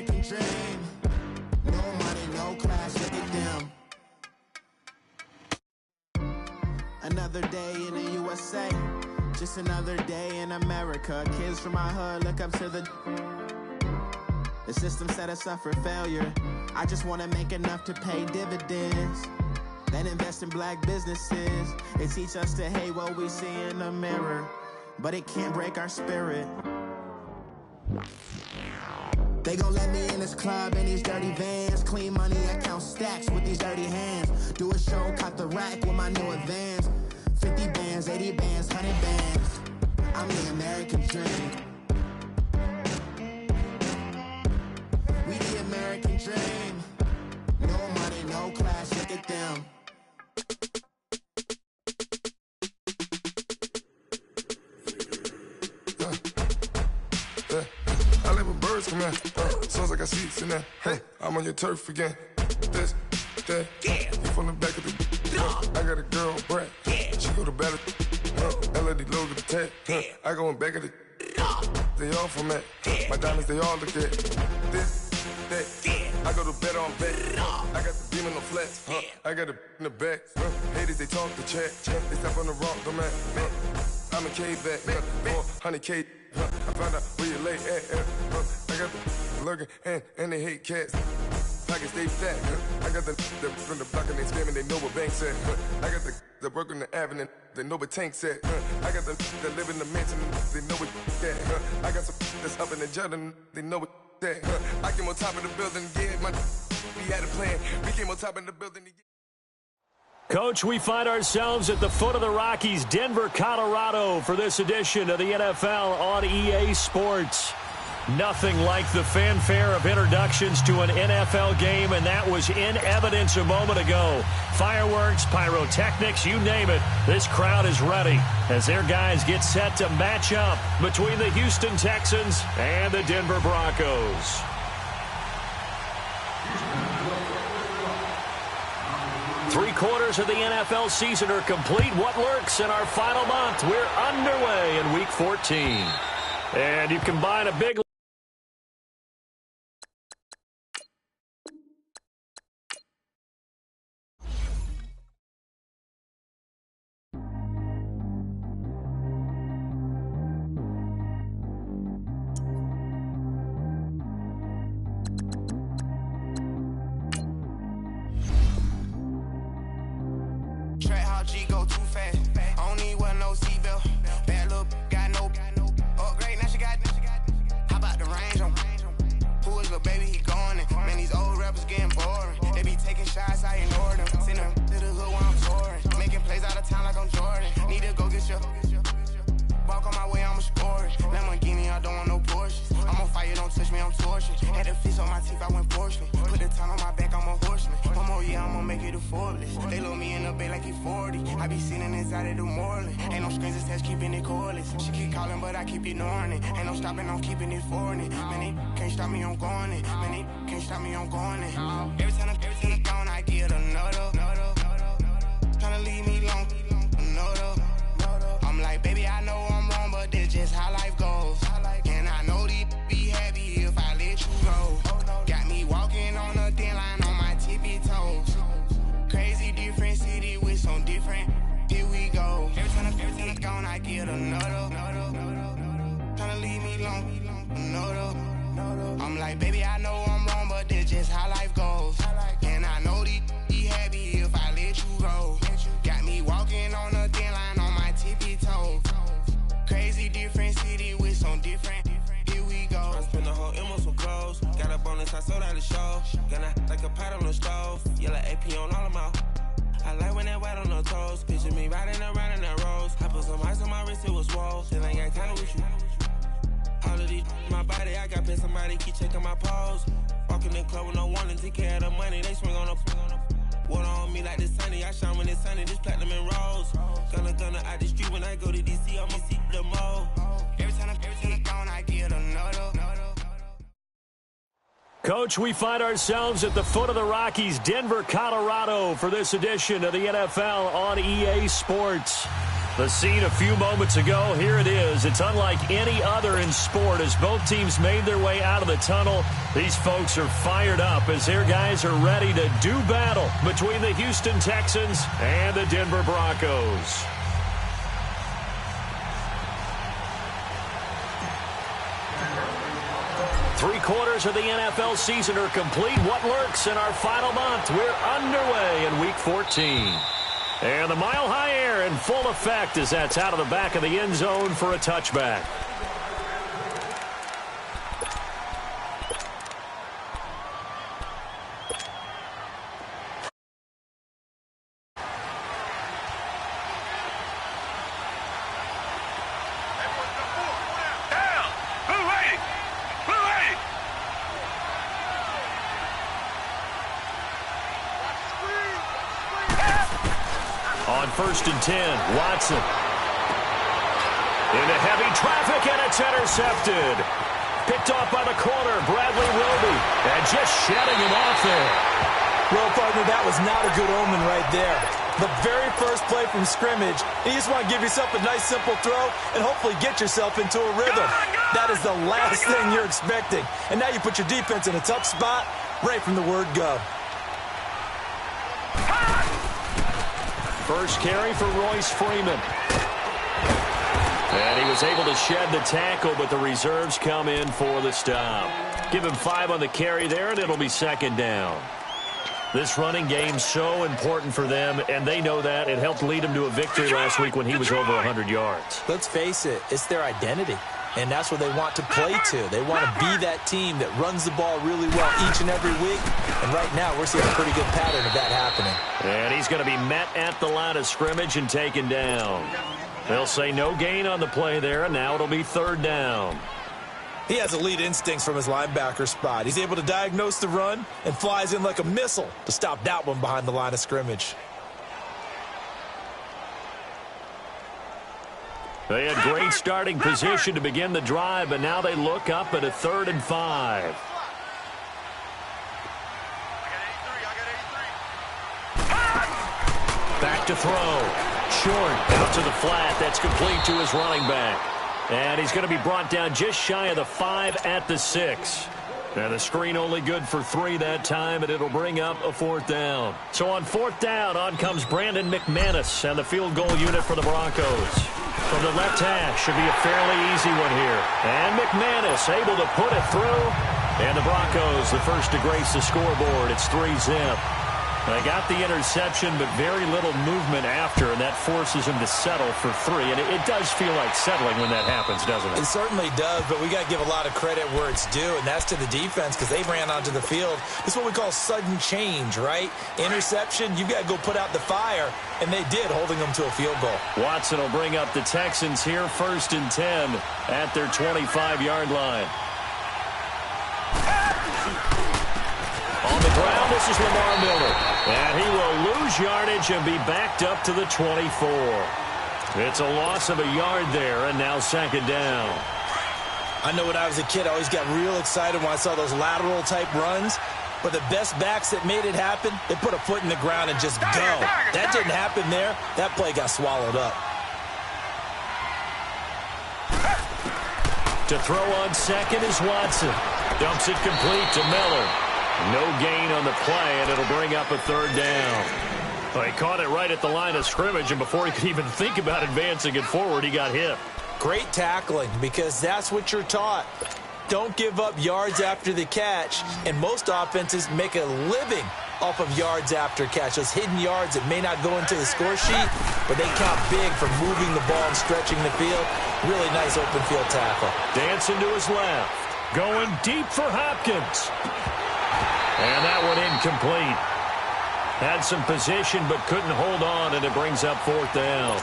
American dream. No money, no class, look at them. Another day in the USA, just another day in America. Kids from my hood look up to the system set us up for failure. I just want to make enough to pay dividends, then invest in black businesses. They teach us to hate what we see in the mirror, but it can't break our spirit. They gon' let me in this club in these dirty vans. Clean money, I count stacks with these dirty hands. Do a show, cut the rack with my new advance. 50 bands, 80 bands, 100 bands. I'm the American dream. We the American dream. No money, no class, look at them. I live with birds come in. Sounds like I got seats in there. Hey, I'm on your turf again. This, that, yeah. You from the back of the. I got a girl, Brad. Yeah. She go to battle. LED logo the tag. I go in back of the. They all from that. My diamonds, they all look at. This, that. I go to bed on bed. I got the beam in the flat. I got it in the back. Haters, they talk the chat. They step on the rock, the man. I'm a cave back. 400K. I found out where you lay at. I got the lurking and they hate cats. Pockets stay fat. I got the from the block and they scamming, they know what banks at. I got the work on the avenue, they know what tanks at. I got the that live in the mansion, they know what that. I got some that's up in the jet and they know what that. I came on top of the building, yeah, we had a plan. We came on top of the building. Coach, we find ourselves at the foot of the Rockies, Denver, Colorado, for this edition of the NFL on EA Sports. Nothing like the fanfare of introductions to an NFL game, and that was in evidence a moment ago. Fireworks, pyrotechnics, you name it. This crowd is ready as their guys get set to match up between the Houston Texans and the Denver Broncos. Three-quarters of the NFL season are complete. What lurks in our final month? We're underway in Week 14. And you combine a big... They load me in the bay like he 40. I be sitting inside of the Moreland. Ain't no strings attached, keeping it cordless. She keep calling, but I keep ignoring it. Ain't no stopping, I'm keeping it foreign. Man, they can't stop me, I'm going it. Man, they can't stop me, I'm going it. Every time I'm gone, I get another. Tryna leave me alone, another. I'm like, baby, I know I'm wrong, but that's just how life goes. And I know these be happy if I let you go. Got me walking on a thin line on my tippy toes. Crazy different city with some different. Here we go. Every time I'm gone, I get another. Tryna leave me alone, another. I'm like, baby, I know I'm wrong, but that's just how life goes. And I know these be happy if I let you go. Got me walking on a thin line on my tippy toes. Crazy different city with some different. Here we go. I spent the whole M on some clothes. Got a bonus, I sold out the show. Gonna like a pot on the stove. Yellow AP on all of my. I like when that white on the toes. Picture me riding around in that rose. I put some ice on my wrist, it was swole. Still ain't got time with you. All of these my body, I got pissed. Somebody keep checking my pose. Walking in the club with no warning, take care of the money. They swing on the water on me like the sunny. I shine when it's sunny, this platinum and rose. Gonna out the street when I go to DC, I'ma see the mo. Every time I'm gone, I get another. Coach, we find ourselves at the foot of the Rockies, Denver, Colorado, for this edition of the NFL on EA Sports. The scene a few moments ago, here it is. It's unlike any other in sport as both teams made their way out of the tunnel. These folks are fired up as their guys are ready to do battle between the Houston Texans and the Denver Broncos. Three-quarters of the NFL season are complete. What lurks in our final month? We're underway in Week 14. And the mile-high air in full effect as that's out of the back of the end zone for a touchback. On 1st and 10, Watson. Into heavy traffic, and it's intercepted. Picked off by the corner, Bradley Roby. And just shedding him off there. Well, partner, that was not a good omen right there. The very first play from scrimmage, you just want to give yourself a nice, simple throw and hopefully get yourself into a rhythm. That is the last thing you're expecting. And now you put your defense in a tough spot right from the word go. First carry for Royce Freeman. And he was able to shed the tackle, but the reserves come in for the stop. Give him 5 on the carry there, and it'll be 2nd down. This running game's so important for them, and they know that. It helped lead them to a victory last week when he was over 100 yards. Let's face it, it's their identity. And that's what they want to play to. They want to be that team that runs the ball really well each and every week. And right now, we're seeing a pretty good pattern of that happening. And he's going to be met at the line of scrimmage and taken down. They'll say no gain on the play there, and now it'll be 3rd down. He has elite instincts from his linebacker spot. He's able to diagnose the run and flies in like a missile to stop that one behind the line of scrimmage. They had great starting position to begin the drive, but now they look up at a 3rd and 5. Back to throw. Short. Out to the flat. That's complete to his running back. And he's going to be brought down just shy of the 5 at the 6. And the screen only good for 3 that time, and it'll bring up a 4th down. So on 4th down, on comes Brandon McManus and the field goal unit for the Broncos. From the left hash, should be a fairly easy one here. And McManus able to put it through. And the Broncos, the first to grace the scoreboard. It's 3-zip. They got the interception, but very little movement after, and that forces him to settle for 3. And it does feel like settling when that happens, doesn't it? It certainly does, but we got to give a lot of credit where it's due, and that's to the defense because they ran onto the field. This is what we call sudden change, right? Interception, you got to go put out the fire, and they did, holding them to a field goal. Watson will bring up the Texans here, 1st and 10 at their 25-yard line. On the ground, this is Lamar Miller. And he will lose yardage and be backed up to the 24. It's a loss of a yard there, and now 2nd down. I know when I was a kid, I always got real excited when I saw those lateral-type runs. But the best backs that made it happen, they put a foot in the ground and just go. That didn't happen there. That play got swallowed up. To throw on 2nd is Watson. Dumps it complete to Miller. No gain on the play, and it'll bring up a 3rd down. Well, he caught it right at the line of scrimmage, and before he could even think about advancing it forward, he got hit. Great tackling, because that's what you're taught. Don't give up yards after the catch, and most offenses make a living off of yards after catch. Those hidden yards that may not go into the score sheet, but they count big for moving the ball and stretching the field. Really nice open field tackle. Dancing to his left. Going deep for Hopkins. And that one incomplete. Had some position but couldn't hold on, and it brings up 4th down.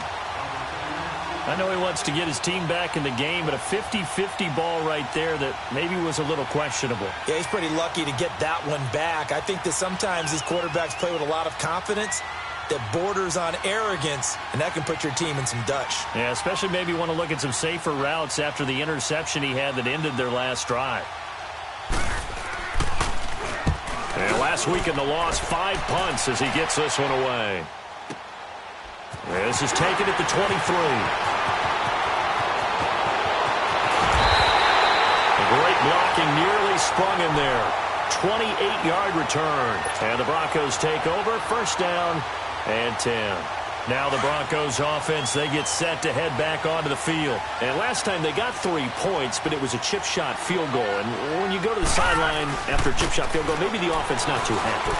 I know he wants to get his team back in the game, but a 50-50 ball right there that maybe was a little questionable. Yeah, he's pretty lucky to get that one back. I think that sometimes these quarterbacks play with a lot of confidence that borders on arrogance, and that can put your team in some Dutch. Yeah, especially maybe want to look at some safer routes after the interception he had that ended their last drive. And last week in the loss, 5 punts as he gets this one away. This is taken at the 23. Great blocking, nearly sprung in there. 28-yard return. And the Broncos take over. First down and 10. Now the Broncos offense, they get set to head back onto the field. And last time they got 3 points, but it was a chip shot field goal. And when you go to the sideline after a chip shot field goal, maybe the offense not too happy.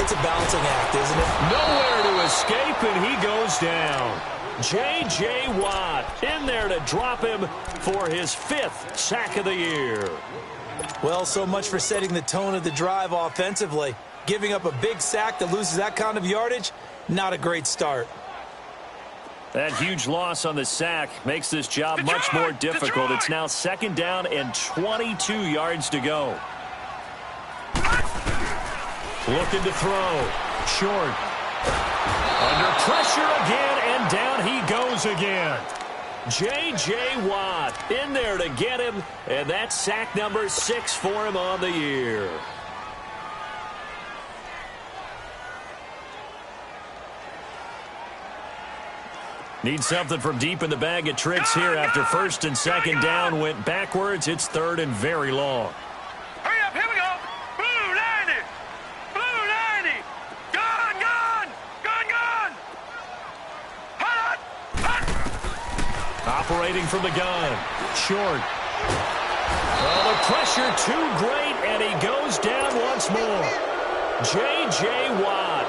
It's a balancing act, isn't it? Nowhere to escape, and he goes down. J.J. Watt in there to drop him for his 5th sack of the year. Well, so much for setting the tone of the drive offensively. Giving up a big sack that loses that kind of yardage, not a great start. That huge loss on the sack makes this job much more difficult. It's now 2nd down and 22 yards to go. Looking to throw. Short. Under pressure again, and down he goes again. J.J. Watt in there to get him, and that's sack number 6 for him on the year. Need something from deep in the bag of tricks here after 1st and 2nd down went backwards. It's 3rd and very long. Hurry up, here we go. Blue 90. Blue 90. Gone, gone. Gone, gone. Hot, hot. Operating from the gun. Short. Well, the pressure too great, and he goes down once more. J.J. Watt.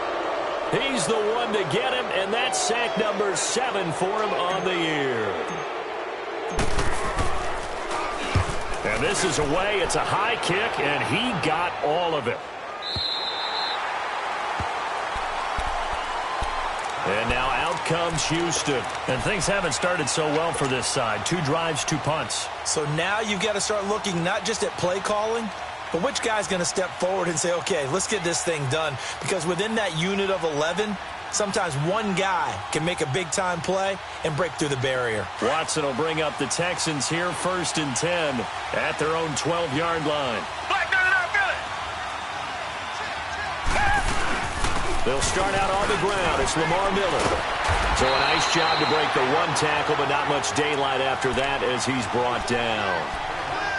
He's the one to get him, and that's sack number 7 for him on the year. And this is away. It's a high kick, and he got all of it. And now out comes Houston. And things haven't started so well for this side. 2 drives, 2 punts. So now you've got to start looking not just at play calling, but which guy's going to step forward and say, okay, let's get this thing done. Because within that unit of 11, sometimes one guy can make a big-time play and break through the barrier. Watson will bring up the Texans here 1st and 10 at their own 12-yard line. They'll start out on the ground. It's Lamar Miller. So a nice job to break the 1 tackle, but not much daylight after that as he's brought down.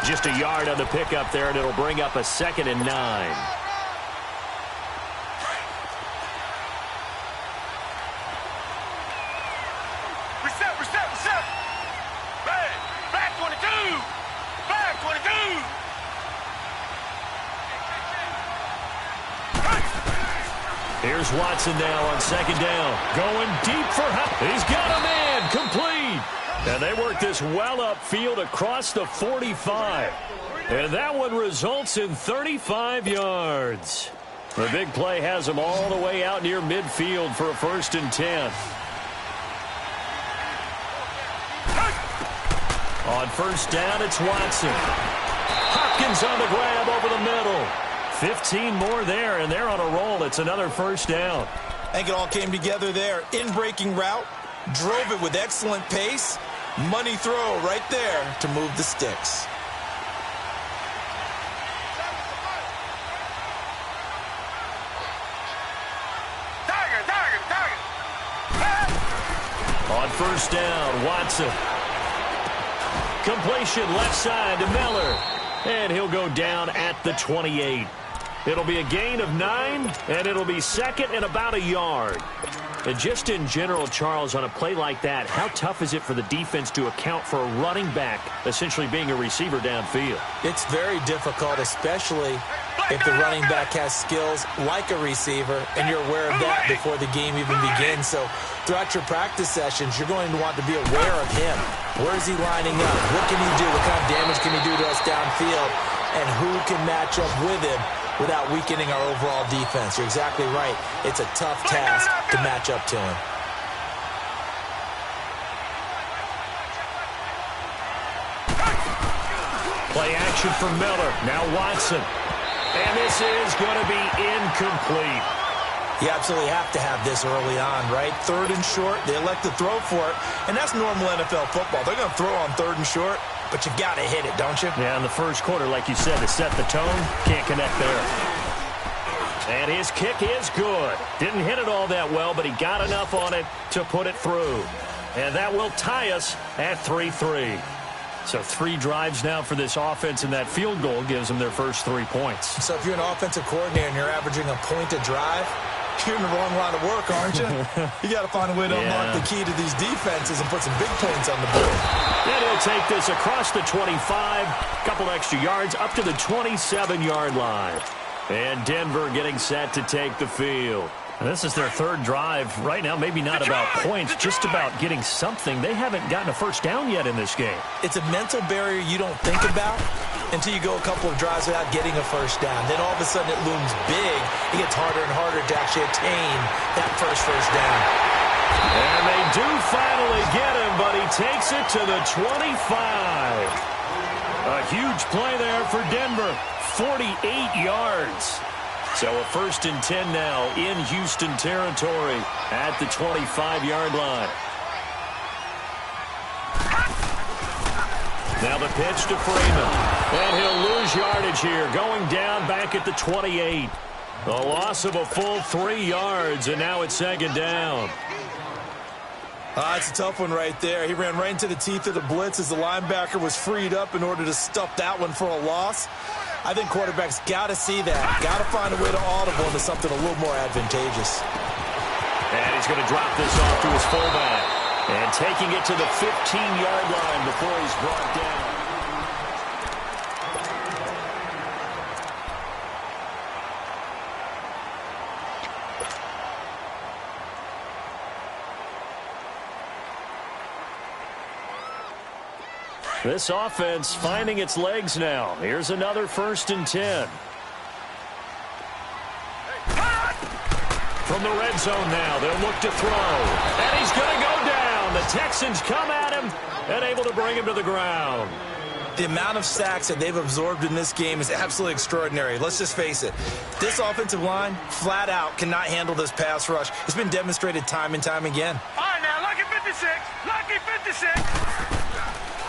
Just a yard on the pickup there, and it'll bring up a 2nd and 9. Reset. Back 22. Back 22. Here's Watson now on 2nd down. Going deep for help. He's got a man. Complete. And they work this well upfield across the 45. And that one results in 35 yards. The big play has them all the way out near midfield for a 1st and 10. On 1st down, it's Watson. Hopkins on the grab over the middle. 15 more there, and they're on a roll. It's another 1st down. I think it all came together there. In-breaking route, drove it with excellent pace. Money throw right there to move the sticks. Target. On 1st down, Watson. Completion left side to Miller. And he'll go down at the 28. It'll be a gain of 9, and it'll be 2nd and about a yard. And just in general, Charles, on a play like that, how tough is it for the defense to account for a running back essentially being a receiver downfield? It's very difficult, especially if the running back has skills like a receiver, and you're aware of that before the game even begins. So throughout your practice sessions, you're going to want to be aware of him. Where is he lining up? What can he do? What kind of damage can he do to us downfield? And who can match up with him without weakening our overall defense? You're exactly right. It's a tough task to match up to him. Play action for Miller. Now Watson. And this is going to be incomplete. You absolutely have to have this early on, right? 3rd and short, they elect to throw for it, and that's normal NFL football. They're going to throw on 3rd and short, but you've got to hit it, don't you? Yeah, in the first quarter, like you said, to set the tone, can't connect there. And his kick is good. Didn't hit it all that well, but he got enough on it to put it through. And that will tie us at 3-3. So 3 drives now for this offense, and that field goal gives them their first 3 points. So if you're an offensive coordinator and you're averaging a point a drive, you're in the wrong line of work, aren't you? You got to find a way to unlock the key to these defenses and put some big points on the board. And he'll take this across the 25, couple extra yards up to the 27-yard line. And Denver getting set to take the field. This is their 3rd drive. Right now, maybe not about points, just about getting something. They haven't gotten a first down yet in this game. It's a mental barrier you don't think about until you go a couple of drives without getting a first down. Then all of a sudden it looms big. It gets harder and harder to actually attain that first down. And they do finally get him, but he takes it to the 25. A huge play there for Denver. 48 yards. So a 1st and 10 now in Houston territory at the 25-yard line. Now the pitch to Freeman. And he'll lose yardage here, going down back at the 28. A loss of a full 3 yards, and now it's 2nd down. It's a tough one right there. He ran right into the teeth of the blitz as the linebacker was freed up in order to stuff that one for a loss. I think quarterbacks got to see that. Got to find a way to audible into something a little more advantageous. And he's going to drop this off to his fullback. And taking it to the 15-yard line before he's brought down. This offense finding its legs now. Here's another 1st and 10. From the red zone now, they'll look to throw. And he's going to go down. The Texans come at him and able to bring him to the ground. The amount of sacks that they've absorbed in this game is absolutely extraordinary. Let's just face it. This offensive line, flat out, cannot handle this pass rush. It's been demonstrated time and time again. All right, now, lucky 56. Lucky 56.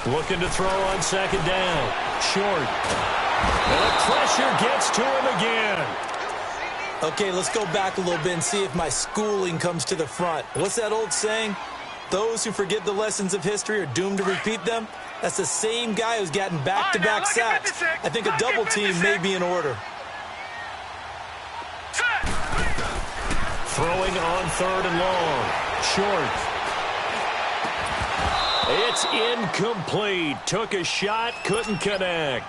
Looking to throw on 2nd down. Short. And the pressure gets to him again. Okay, let's go back a little bit and see if my schooling comes to the front. What's that old saying? Those who forget the lessons of history are doomed to repeat them. That's the same guy who's gotten back-to-back sacks. I think a double team may be in order. Throwing on 3rd and long. Short. It's incomplete. Took a shot, couldn't connect.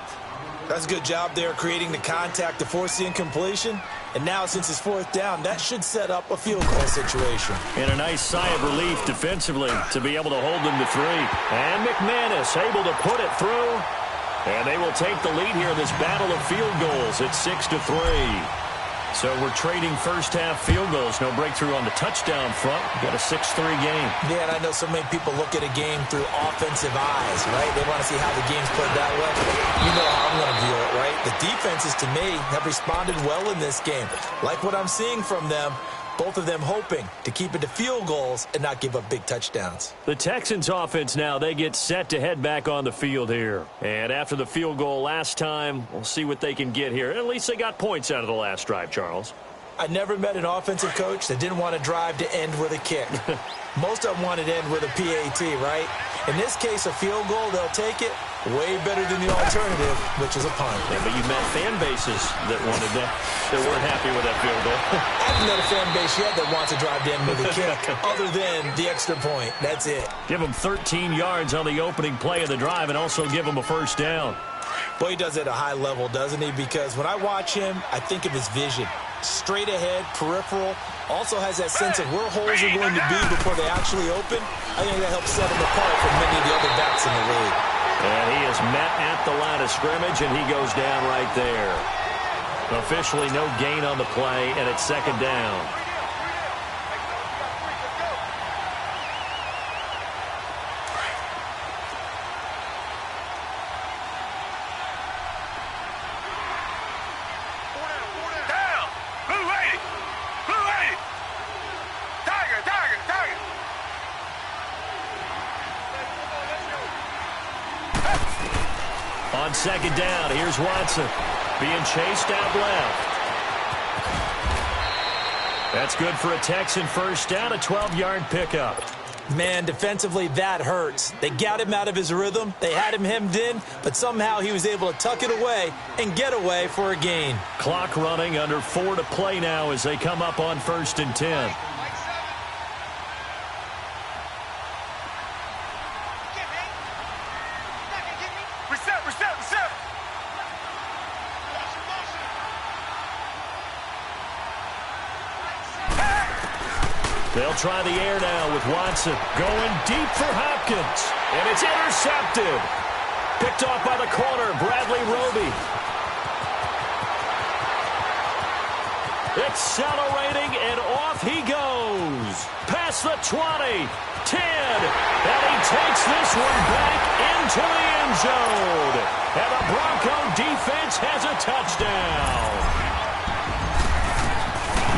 That's a good job there creating the contact to force the incompletion. And now, since it's 4th down, that should set up a field goal situation. And a nice sigh of relief defensively to be able to hold them to 3. And McManus able to put it through. And they will take the lead here in this battle of field goals at 6-3. So we're trading first-half field goals. No breakthrough on the touchdown front. We've got a 6-3 game. Yeah, and I know so many people look at a game through offensive eyes, right? They want to see how the game's played that way. You know how I'm going to view it, right? The defenses, to me, have responded well in this game. Like what I'm seeing from them, both of them hoping to keep it to field goals and not give up big touchdowns. The Texans offense now, they get set to head back on the field here. And after the field goal last time, we'll see what they can get here. At least they got points out of the last drive, Charles. I never met an offensive coach that didn't want to drive to end with a kick. Most of them wanted to end with a PAT, right? In this case, a field goal, they'll take it. Way better than the alternative, which is a punt. Yeah, but you met fan bases that wanted that weren't happy with that field goal. I haven't met a fan base yet that wants to drive to end with a kick, other than the extra point. That's it. Give them 13 yards on the opening play of the drive and also give them a 1st down. Boy, he does it at a high level, doesn't he? Because when I watch him, I think of his vision. Straight ahead, peripheral. Also has that sense of where holes are going to be before they actually open. I think that helps set him apart from many of the other backs in the league. And he is met at the line of scrimmage, and he goes down right there. Officially no gain on the play, and it's 2nd down. On 2nd down, here's Watson being chased out left. That's good for a Texan first down, a 12-yard pickup. Man, defensively, that hurts. They got him out of his rhythm. They had him hemmed in, but somehow he was able to tuck it away and get away for a gain. Clock running, under 4 to play now as they come up on 1st and 10. They'll try the air now with Watson going deep for Hopkins. And it's intercepted. Picked off by the corner, Bradley Roby. Accelerating, and off he goes. Past the 20, 10, and he takes this one back into the end zone. And the Bronco defense has a touchdown.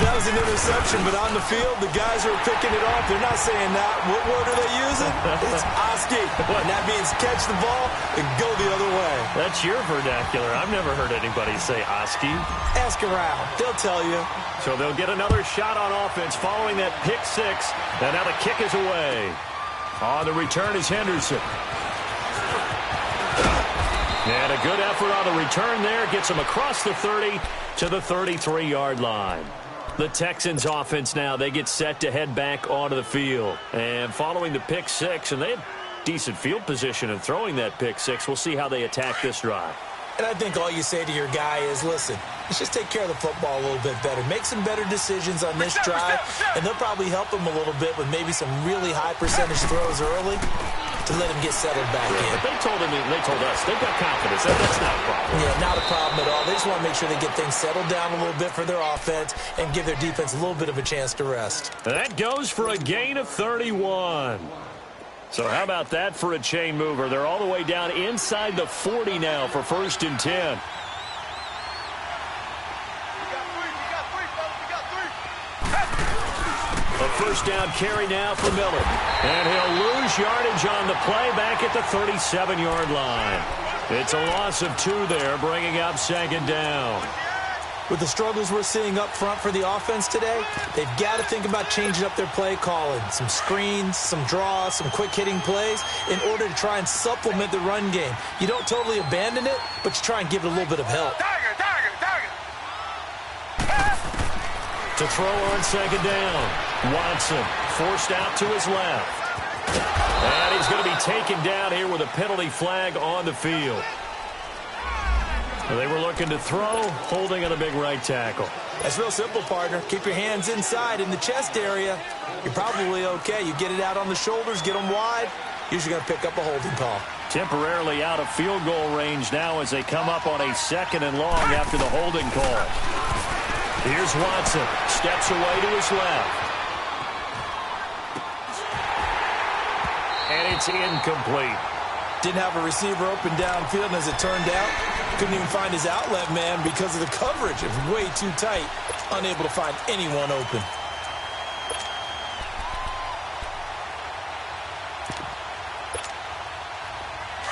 That was an interception, but on the field, the guys who are picking it off, they're not saying that. What word are they using? It's Oski. And that means catch the ball and go the other way. That's your vernacular. I've never heard anybody say Oski. Ask around. They'll tell you. So they'll get another shot on offense following that pick six. And now the kick is away. On the return is Henderson. And a good effort on the return there. Gets him across the 30 to the 33-yard line. The Texans offense now, they get set to head back onto the field. And following the pick six, and they had decent field position in throwing that pick six, we'll see how they attack this drive. And I think all you say to your guy is, listen, let's just take care of the football a little bit better. Make some better decisions on this drive, and they'll probably help him a little bit with maybe some really high percentage throws early to let him get settled back in. But they told us, they've got confidence. That's not a problem. Yeah, not a problem at all. They just want to make sure they get things settled down a little bit for their offense and give their defense a little bit of a chance to rest. That goes for a gain of 31. So how about that for a chain mover? They're all the way down inside the 40 now for 1st and 10. A first down carry now for Miller. And he'll lose yardage on the play back at the 37-yard line. It's a loss of 2 there, bringing up 2nd down. With the struggles we're seeing up front for the offense today, they've got to think about changing up their play calling. Some screens, some draws, some quick-hitting plays in order to try and supplement the run game. You don't totally abandon it, but you try and give it a little bit of help. To throw on 2nd down. Watson forced out to his left. And he's going to be taken down here with a penalty flag on the field. They were looking to throw, holding on a big right tackle. That's real simple, partner. Keep your hands inside in the chest area. You're probably okay. You get it out on the shoulders, get them wide. Usually going to pick up a holding call. Temporarily out of field goal range now as they come up on a 2nd and long after the holding call. Here's Watson. Steps away to his left. And it's incomplete. Didn't have a receiver open downfield, and as it turned out, couldn't even find his outlet man because of the coverage. It was way too tight. Unable to find anyone open.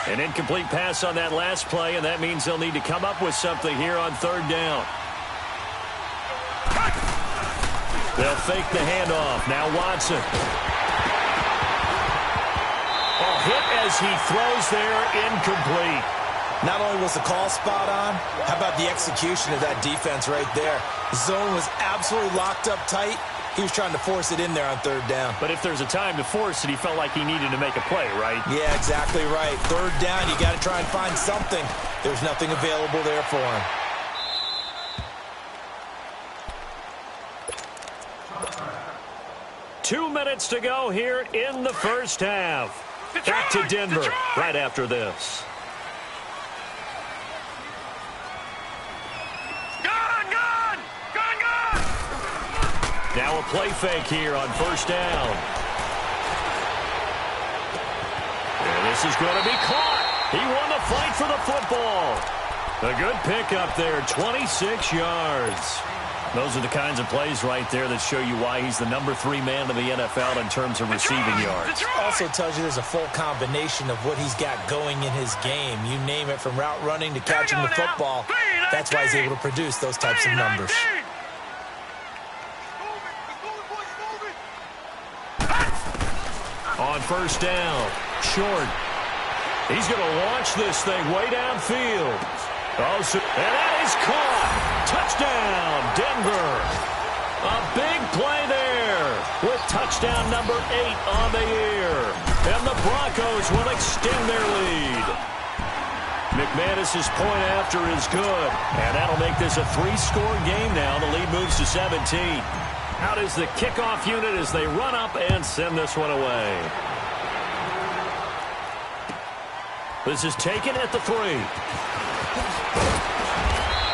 An incomplete pass on that last play, and that means they'll need to come up with something here on 3rd down. They'll fake the handoff. Now Watson. Hit as he throws there, incomplete. Not only was the call spot on, how about the execution of that defense right there? The zone was absolutely locked up tight. He was trying to force it in there on 3rd down. But if there's a time to force it, he felt like he needed to make a play, right? Yeah, exactly right. 3rd down, you got to try and find something. There's nothing available there for him. Two minutes to go here in the first half. Back to Denver right after this. Now a play fake here on 1st down. And this is going to be caught. He won the fight for the football. A good pickup there, 26 yards. Those are the kinds of plays right there that show you why he's the number 3 man in the NFL in terms of receiving yards. Also tells you there's a full combination of what he's got going in his game. You name it, from route running to catching the football. That's why he's able to produce those types of numbers. On first down, short. He's going to launch this thing way downfield. Oh, and that is caught. Touchdown, Denver. A big play there with touchdown number 8 on the year. And the Broncos will extend their lead. McManus's point after is good. And that'll make this a 3-score game now. The lead moves to 17. Out is the kickoff unit as they run up and send this one away. This is taken at the 3.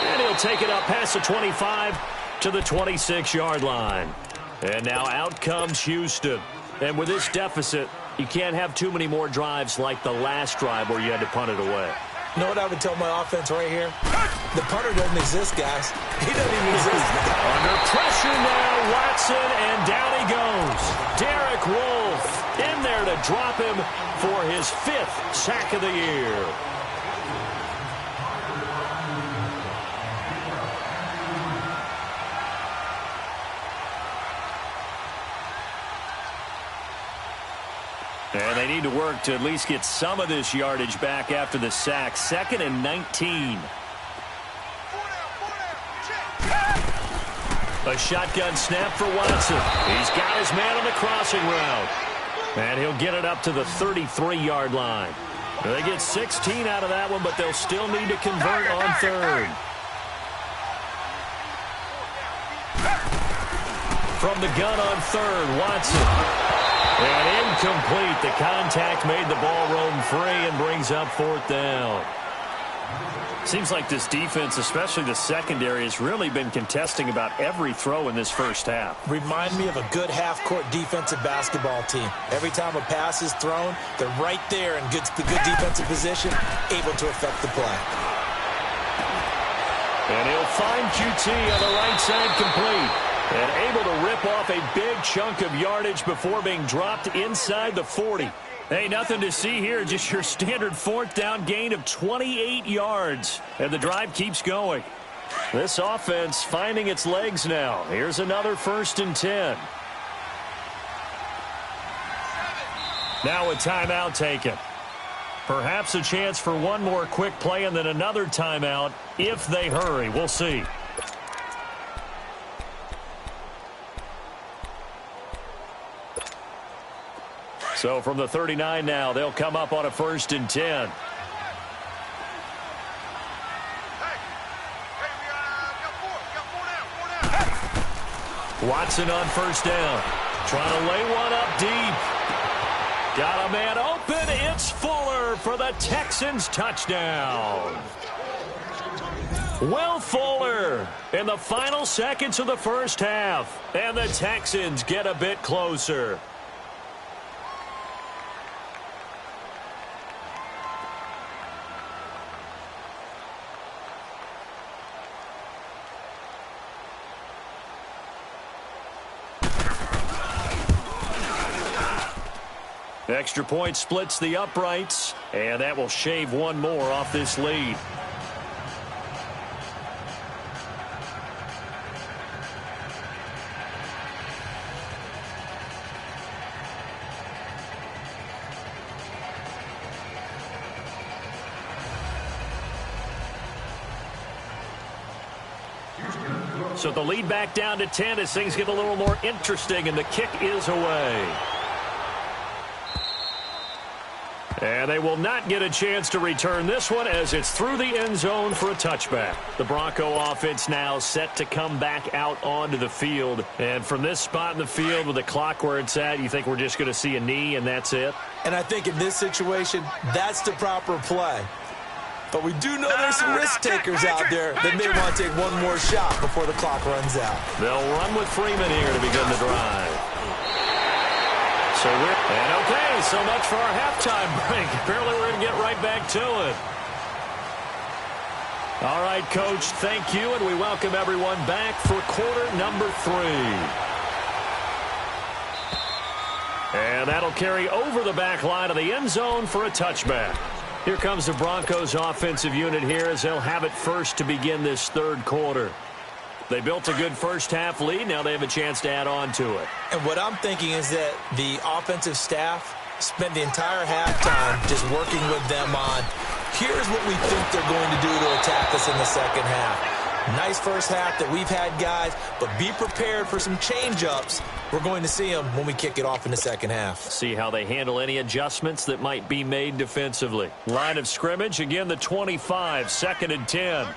And he'll take it up past the 25 to the 26-yard line. And now out comes Houston. And with this deficit, you can't have too many more drives like the last drive where you had to punt it away. You know what I would tell my offense right here? The punter doesn't exist, guys. He doesn't even exist. Under pressure now, Watson, and down he goes. Derek Wolfe in there to drop him for his 5th sack of the year. And they need to work to at least get some of this yardage back after the sack. 2nd and 19. A shotgun snap for Watson. He's got his man on the crossing route. And he'll get it up to the 33-yard line. They get 16 out of that one, but they'll still need to convert on 3rd. From the gun on 3rd, Watson. And incomplete. The contact made the ball roam free and brings up 4th down. Seems like this defense, especially the secondary, has really been contesting about every throw in this first half. Remind me of a good half-court defensive basketball team. Every time a pass is thrown, they're right there in good defensive position, able to affect the play. And he'll find QT on the right side complete. And able to rip off a big chunk of yardage before being dropped inside the 40. Hey, nothing to see here, just your standard 4th down gain of 28 yards. And the drive keeps going. This offense finding its legs now. Here's another 1st and 10. Now a timeout taken. Perhaps a chance for one more quick play and then another timeout if they hurry. We'll see. So from the 39 now, they'll come up on a 1st and 10. Watson on 1st down. Trying to lay one up deep. Got a man open. It's Fuller for the Texans touchdown. Will Fuller in the final seconds of the first half. And the Texans get a bit closer. Extra point splits the uprights, and that will shave one more off this lead. So the lead back down to 10 as things get a little more interesting, and the kick is away. And they will not get a chance to return this one as it's through the end zone for a touchback. The Bronco offense now set to come back out onto the field. And from this spot in the field with the clock where it's at, you think we're just going to see a knee and that's it? And I think in this situation, that's the proper play. But we do know there's some risk takers out there that may want to take one more shot before the clock runs out. They'll run with Freeman here to begin the drive. Okay, so much for our halftime break. Apparently we're going to get right back to it. All right, Coach, thank you, and we welcome everyone back for quarter number 3. And that'll carry over the back line of the end zone for a touchback. Here comes the Broncos offensive unit here as they'll have it first to begin this third quarter. They built a good first-half lead. Now they have a chance to add on to it. And what I'm thinking is that the offensive staff spent the entire halftime just working with them on, here's what we think they're going to do to attack us in the second half. Nice first half that we've had, guys, but be prepared for some change-ups. We're going to see them when we kick it off in the second half. See how they handle any adjustments that might be made defensively. Line of scrimmage, again, the 25, 2nd and 10.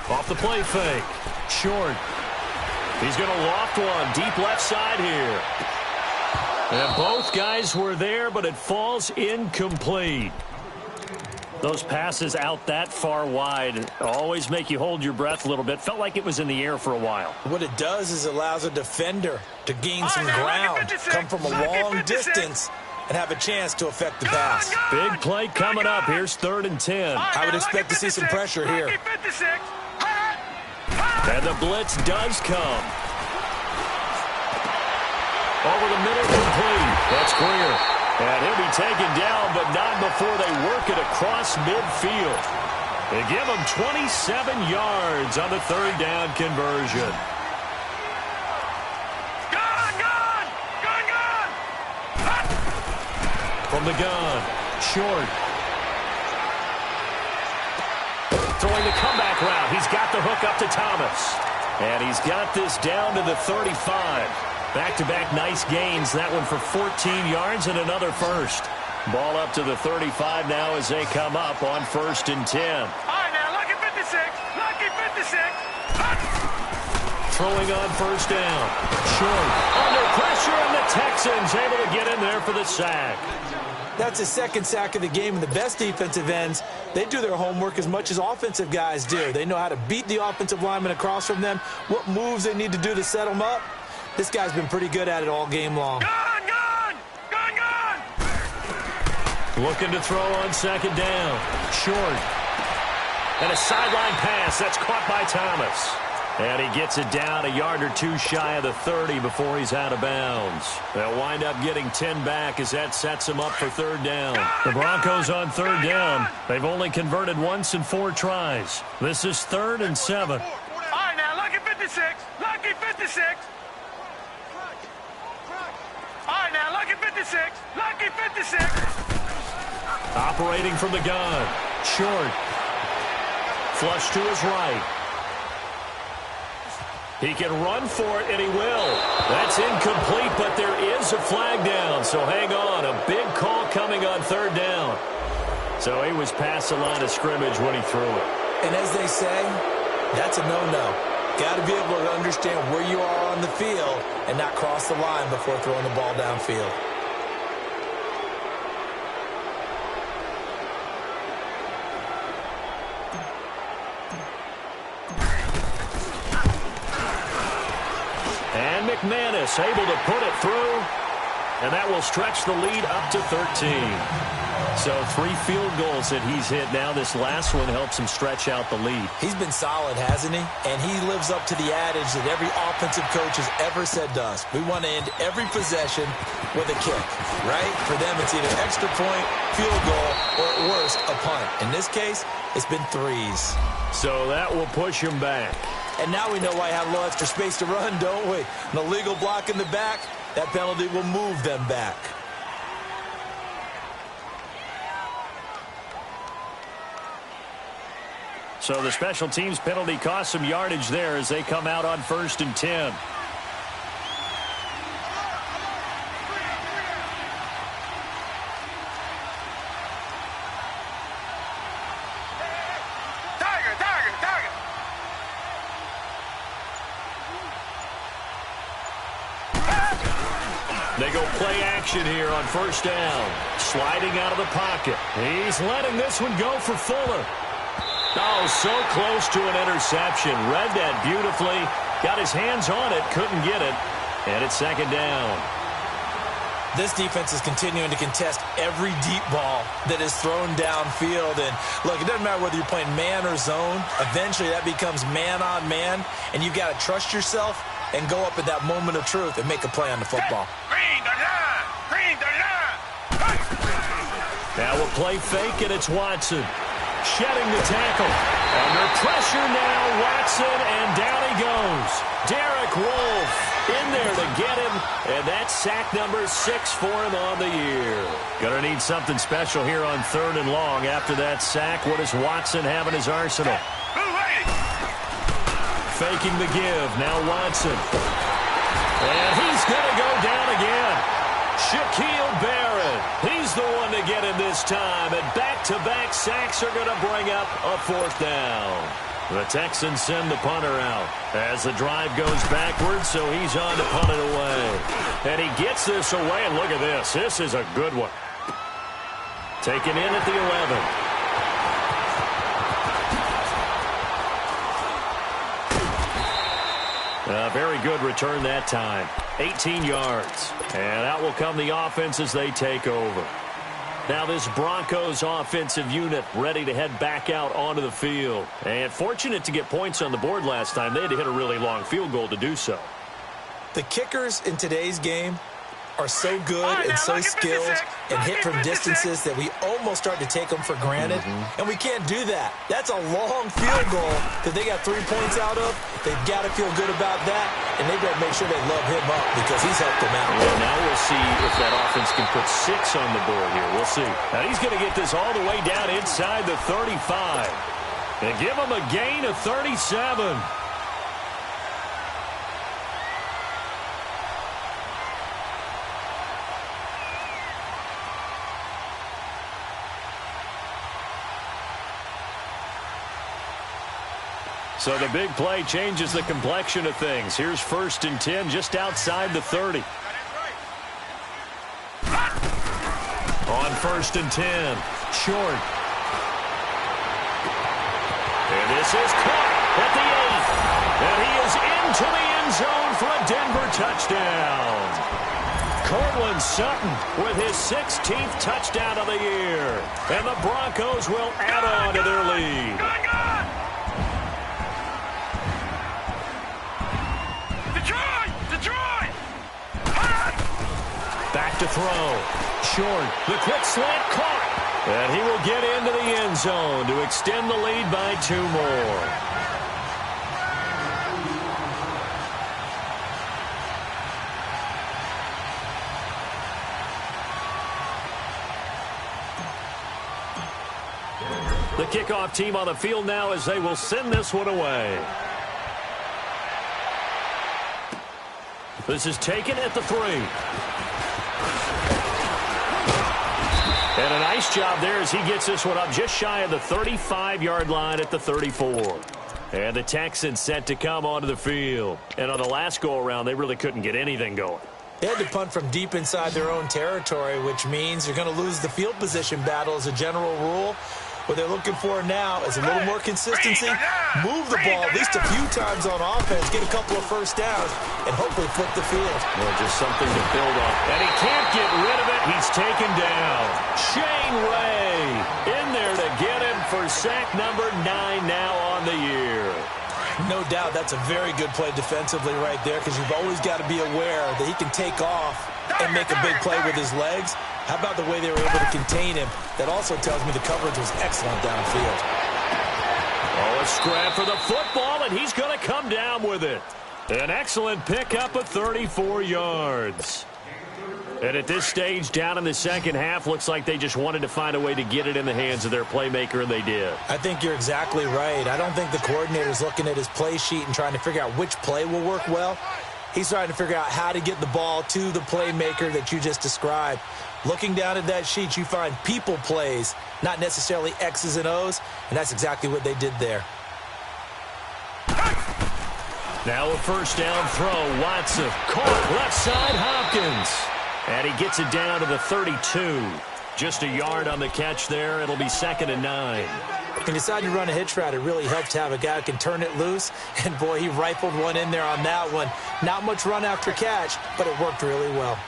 Off the play fake. Short. He's going to loft one. Deep left side here. And both guys were there, but it falls incomplete. Those passes out that far wide always make you hold your breath a little bit. Felt like it was in the air for a while. What it does is allows a defender to gain some ground, come from a long distance, and have a chance to affect the pass. Big play coming up. Here's 3rd and 10. I would expect to see some pressure here. And the blitz does come. Over the middle, complete. That's Greer. And he'll be taken down, but not before they work it across midfield. They give him 27 yards on the 3rd down conversion. From the gun, short. Throwing the comeback route. He's got the hook up to Thomas. And he's got this down to the 35. Back-to-back nice gains. That one for 14 yards and another first. Ball up to the 35 now as they come up on 1st and 10. All right, now, lucky 56. Lucky 56. Throwing on 1st down. Short. Under pressure, and the Texans able to get in there for the sack. That's his 2nd sack of the game, and the best defensive ends, they do their homework as much as offensive guys do. They know how to beat the offensive lineman across from them, what moves they need to do to set them up. This guy's been pretty good at it all game long. Gun! Looking to throw on 2nd down. Short. And a sideline pass. That's caught by Thomas. And he gets it down a yard or two shy of the 30 before he's out of bounds. They'll wind up getting 10 back as that sets them up for 3rd down. The Broncos on 3rd down. They've only converted once in 4 tries. This is 3rd and 7. All right, now, lucky 56. Lucky 56. All right, now, lucky 56. Lucky 56. Operating from the gun. Short. Flush to his right. He can run for it, and he will. That's incomplete, but there is a flag down, so hang on. A big call coming on 3rd down. So he was past the line of scrimmage when he threw it. And as they say, that's a no-no. Got to be able to understand where you are on the field and not cross the line before throwing the ball downfield. And McManus able to put it through, and that will stretch the lead up to 13. So 3 field goals that he's hit now. This last one helps him stretch out the lead. He's been solid, hasn't he? And he lives up to the adage that every offensive coach has ever said to us. We want to end every possession with a kick, right? For them, it's either extra point, field goal, or at worst, a punt. In this case, it's been 3s. So that will push him back. And now we know why I have a little extra space to run, don't we? An illegal block in the back, that penalty will move them back. So the special teams penalty cost some yardage there as they come out on 1st and 10. Tiger. They go play action here on 1st down. Sliding out of the pocket. He's letting this one go for Fuller. Oh, so close to an interception. Read that beautifully. Got his hands on it. Couldn't get it. And it's 2nd down. This defense is continuing to contest every deep ball that is thrown downfield. And, look, it doesn't matter whether you're playing man or zone. Eventually, that becomes man-on-man. And you've got to trust yourself and go up at that moment of truth and make a play on the football. Green the line. Now a play fake, and it's Watson. Shedding the tackle. Under pressure now, Watson, and down he goes. Derek Wolfe in there to get him, and that's sack number 6 for him on the year. Gonna need something special here on 3rd and long after that sack. What does Watson have in his arsenal? Faking the give, now Watson. And he's gonna go down again. Shaquille Barrett, he's the one to get him this time, and back-to-back sacks are going to bring up a 4th down. The Texans send the punter out as the drive goes backwards, so he's on to punt it away. And he gets this away, and look at this. This is a good one. Taken in at the 11. A very good return that time. 18 yards. And out will come the offense as they take over. Now this Broncos offensive unit ready to head back out onto the field. And fortunate to get points on the board last time. They had to hit a really long field goal to do so. The kickers in today's game are so good and so skilled and hit from distances that we almost start to take them for granted. And we can't do that. That's a long field goal that they got 3 points out of. They've got to feel good about that, and they've got to make sure they love him up because he's helped them out. Well, now we'll see if that offense can put 6 on the board here. We'll see. Now he's going to get this all the way down inside the 35 and give him a gain of 37. So the big play changes the complexion of things. Here's 1st and 10 just outside the 30. On 1st and 10, short. And this is caught at the 8. And he is into the end zone for a Denver touchdown. Cortland Sutton with his 16th touchdown of the year. And the Broncos will add on to their lead. Back to throw. Short. The quick slant caught. And he will get into the end zone to extend the lead by 2 more. The kickoff team on the field now as they will send this one away. This is taken at the 3. And a nice job there as he gets this one up just shy of the 35-yard line at the 34. And the Texans set to come onto the field. And on the last go-around, they really couldn't get anything going. They had to punt from deep inside their own territory, which means you're going to lose the field position battle as a general rule. What they're looking for now is a little more consistency, move the ball at least a few times on offense, get a couple of first downs, and hopefully flip the field. Well, just something to build on. And he can't get rid of it. He's taken down. Shane Ray in there to get him for sack number 9 now on the year. No doubt that's a very good play defensively right there because you've always got to be aware that he can take off and make a big play with his legs. How about the way they were able to contain him? That also tells me the coverage was excellent downfield. Oh, a scrap for the football, and he's going to come down with it. An excellent pickup of 34 yards. And at this stage, down in the second half, looks like they just wanted to find a way to get it in the hands of their playmaker, and they did. I think you're exactly right. I don't think the coordinator's looking at his play sheet and trying to figure out which play will work well. He's trying to figure out how to get the ball to the playmaker that you just described. Looking down at that sheet, you find people plays, not necessarily X's and O's, and that's exactly what they did there. Now a first down throw. Watson caught left side Hopkins. And he gets it down to the 32. Just a yard on the catch there. It'll be 2nd and 9. When you decide to run a hitch route, it really helps to have a guy who can turn it loose. And, boy, he rifled one in there on that one. Not much run after catch, but it worked really well.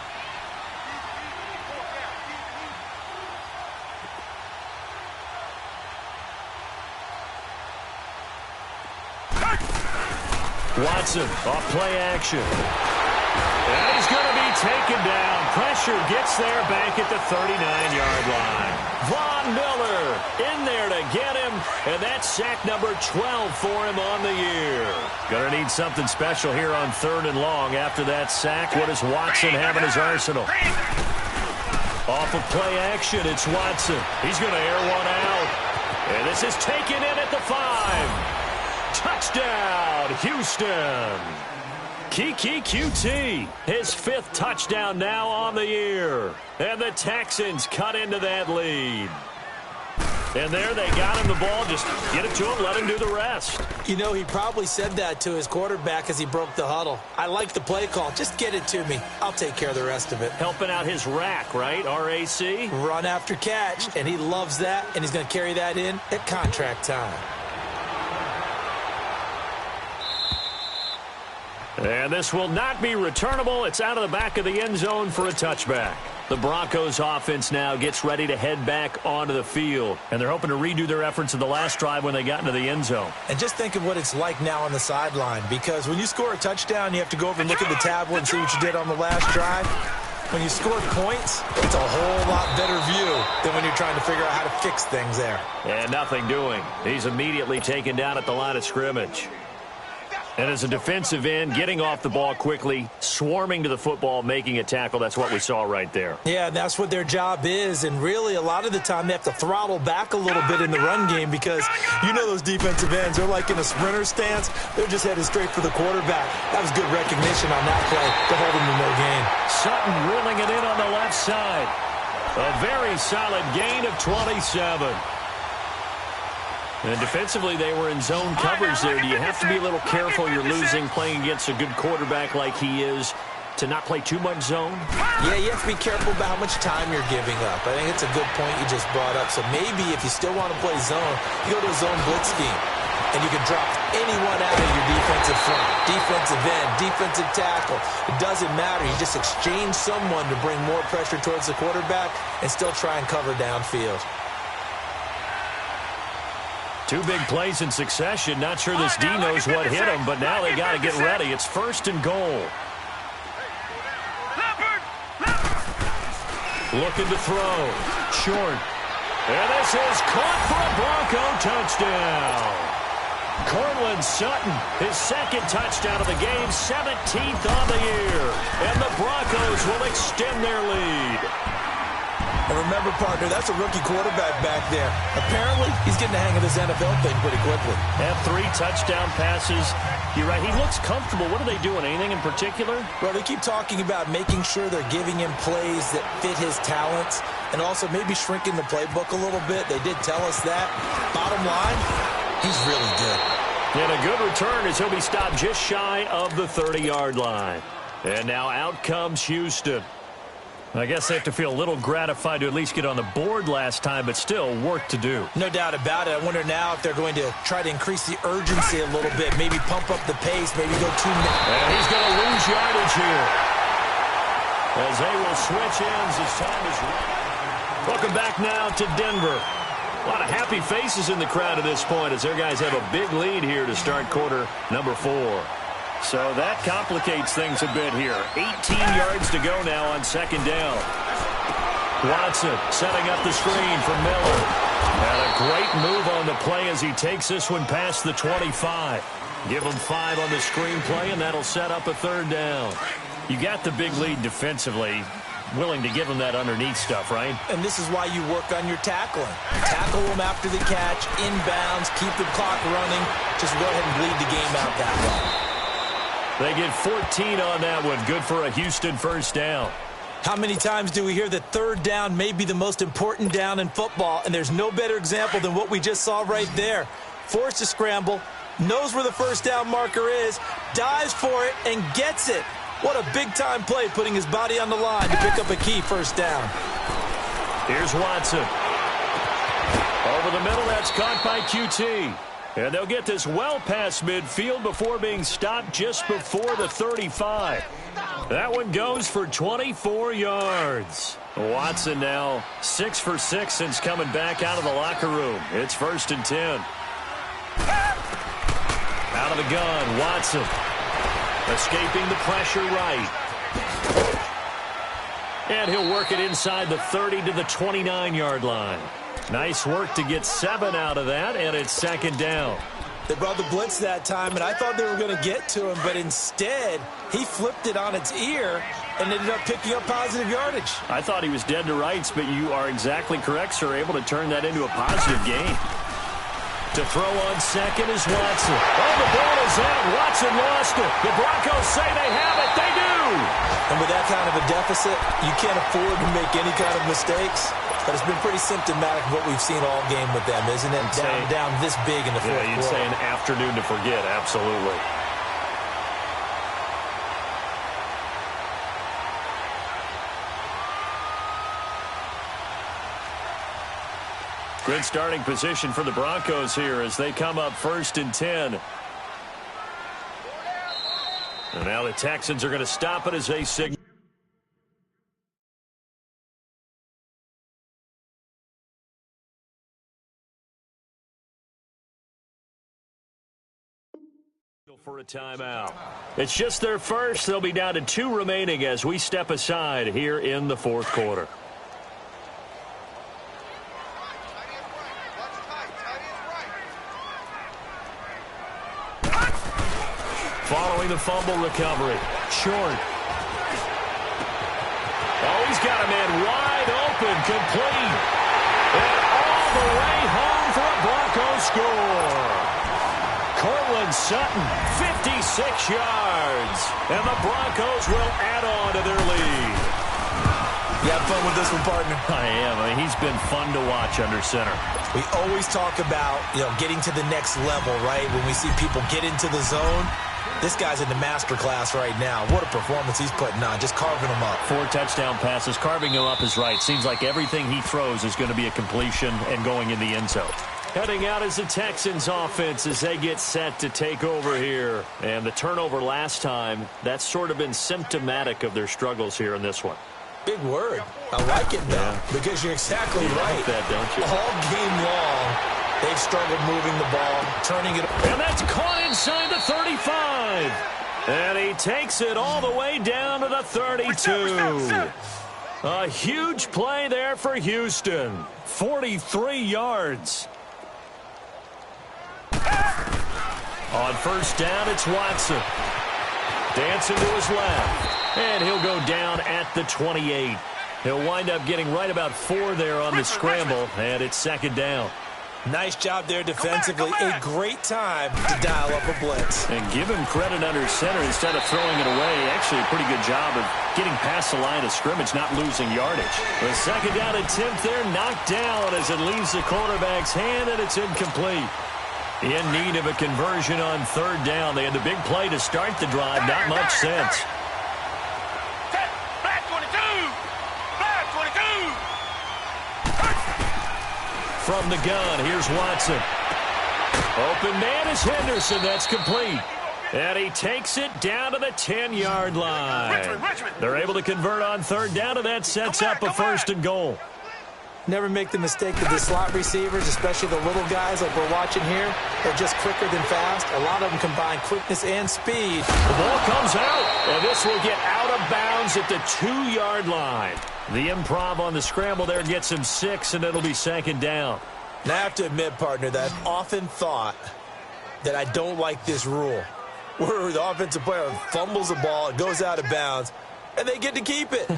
Watson off play action. And he's going to be taken down. Pressure gets there back at the 39-yard line. Miller in there to get him, and that's sack number 12 for him on the year. Going to need something special here on 3rd and long. After that sack, what does Watson have in his arsenal? Off of play action, it's Watson. He's going to air one out. And this is taken in at the 5. Touchdown, Houston. Kiki QT, his 5th touchdown now on the year. And the Texans cut into that lead. And there they got him the ball. Just get it to him, let him do the rest. You know, he probably said that to his quarterback as he broke the huddle. I like the play call. Just get it to me. I'll take care of the rest of it. Helping out his rack, right? RAC? Run after catch, and he loves that, and he's going to carry that in at contract time. And this will not be returnable. It's out of the back of the end zone for a touchback. The Broncos offense now gets ready to head back onto the field. And they're hoping to redo their efforts in the last drive when they got into the end zone. And just think of what it's like now on the sideline. Because when you score a touchdown, you have to go over and look at the tablet and see what you did on the last drive. When you score points, it's a whole lot better view than when you're trying to figure out how to fix things there. And nothing doing. He's immediately taken down at the line of scrimmage. And as a defensive end, getting off the ball quickly, swarming to the football, making a tackle, that's what we saw right there. Yeah, that's what their job is. And really, a lot of the time, they have to throttle back a little bit in the run game because you know those defensive ends, they're like in a sprinter stance. They're just headed straight for the quarterback. That was good recognition on that play to hold him to no gain. Sutton reeling it in on the left side. A very solid gain of 27. And defensively, they were in zone coverage there. Do you have to be a little careful? You're losing, playing against a good quarterback like he is, to not play too much zone? Yeah, you have to be careful about how much time you're giving up. I think it's a good point you just brought up. So maybe if you still want to play zone, you go to a zone blitz scheme. And you can drop anyone out of your defensive front, defensive end, defensive tackle. It doesn't matter. You just exchange someone to bring more pressure towards the quarterback and still try and cover downfield. 2 big plays in succession. Not sure this D knows what hit him, but now they got to get ready. It's 1st and goal. Looking to throw. Short. And this is caught for a Bronco touchdown. Cortland Sutton, his 2nd touchdown of the game, 17th on the year. And the Broncos will extend their lead. And remember, partner, that's a rookie quarterback back there. Apparently, he's getting the hang of this NFL thing pretty quickly. Have 3 touchdown passes. You're right, he looks comfortable. What are they doing? Anything in particular? Well, they keep talking about making sure they're giving him plays that fit his talents and also maybe shrinking the playbook a little bit. They did tell us that. Bottom line, he's really good. And a good return as he'll be stopped just shy of the 30-yard line. And now out comes Houston. I guess they have to feel a little gratified to at least get on the board last time, but still work to do. No doubt about it. I wonder now if they're going to try to increase the urgency a little bit, maybe pump up the pace, maybe go 2 minutes. And he's going to lose yardage here as they will switch ends as time is running. Welcome back now to Denver. A lot of happy faces in the crowd at this point as their guys have a big lead here to start quarter number 4. So that complicates things a bit here. 18 yards to go now on 2nd down. Watson setting up the screen for Miller. And a great move on the play as he takes this one past the 25. Give him 5 on the screen play, and that'll set up a 3rd down. You got the big lead defensively. Willing to give him that underneath stuff, right? And this is why you work on your tackling. Tackle them after the catch, inbounds, keep the clock running. Just go ahead and bleed the game out that way. They get 14 on that one. Good for a Houston 1st down. How many times do we hear that 3rd down may be the most important down in football? And there's no better example than what we just saw right there. Forced to scramble, knows where the 1st down marker is, dives for it, and gets it. What a big-time play, putting his body on the line to pick up a key 1st down. Here's Watson. Over the middle, that's caught by QT. And they'll get this well past midfield before being stopped just before the 35. That one goes for 24 yards. Watson now 6 for 6 since coming back out of the locker room. It's 1st and 10. Out of the gun, Watson. Escaping the pressure right. And he'll work it inside the 30 to the 29-yard line. Nice work to get 7 out of that, and it's second down. They brought the blitz that time, and I thought they were going to get to him, but instead he flipped it on its ear and ended up picking up positive yardage. I thought he was dead to rights, but you are exactly correct, sir. Able to turn that into a positive gain. To throw on second is Watson. Oh, the ball is out. Watson lost it. The Broncos say they have it. They do. And with that kind of a deficit, you can't afford to make any kind of mistakes. But it's been pretty symptomatic of what we've seen all game with them, isn't it? Down this big in the fourth quarter. You'd say an afternoon to forget. Absolutely. Good starting position for the Broncos here as they come up 1st and 10. And now the Texans are going to stop it as they signal. For a timeout. It's just their first. They'll be down to 2 remaining as we step aside here in the fourth quarter. Following the fumble recovery. Short. Oh, he's got a man wide open, complete. And all the way home for a Broncos score. Cortland Sutton, 56 yards. And the Broncos will add on to their lead. You have fun with this one, partner? I am. I mean, he's been fun to watch under center. We always talk about, getting to the next level, right? When we see people get into the zone. This guy's in the master class right now. What a performance he's putting on, just carving them up. 4 touchdown passes. Carving him up is right. Seems like everything he throws is going to be a completion and going in the end zone. Heading out is the Texans offense as they get set to take over here. And the turnover last time, that's sort of been symptomatic of their struggles here in this one. Big word. I like it, though, because you're exactly right. Like that, don't you? All game long, they've struggled moving the ball, turning it. And that's caught inside the 35. And he takes it all the way down to the 32. A huge play there for Houston. 43 yards. On first down, it's Watson. Dancing to his left. And he'll go down at the 28. He'll wind up getting right about 4 there on the scramble, and it's second down. Nice job there defensively. A great time to dial up a blitz. And give him credit under center instead of throwing it away. Actually, a pretty good job of getting past the line of scrimmage, not losing yardage. The second down attempt there knocked down as it leaves the quarterback's hand, and it's incomplete. In need of a conversion on third down. They had the big play to start the drive. Not much sense. From the gun, here's Watson. Open man is Henderson. That's complete. And he takes it down to the 10-yard line. They're able to convert on third down, and that sets up a 1st and goal. Never make the mistake that the slot receivers, especially the little guys like we're watching here, are just quicker than fast. A lot of them combine quickness and speed. The ball comes out, and this will get out of bounds at the 2-yard line. The improv on the scramble there gets him 6, and it'll be second down. Now, I have to admit, partner, that I've often thought that I don't like this rule, where the offensive player fumbles the ball, it goes out of bounds, and they get to keep it.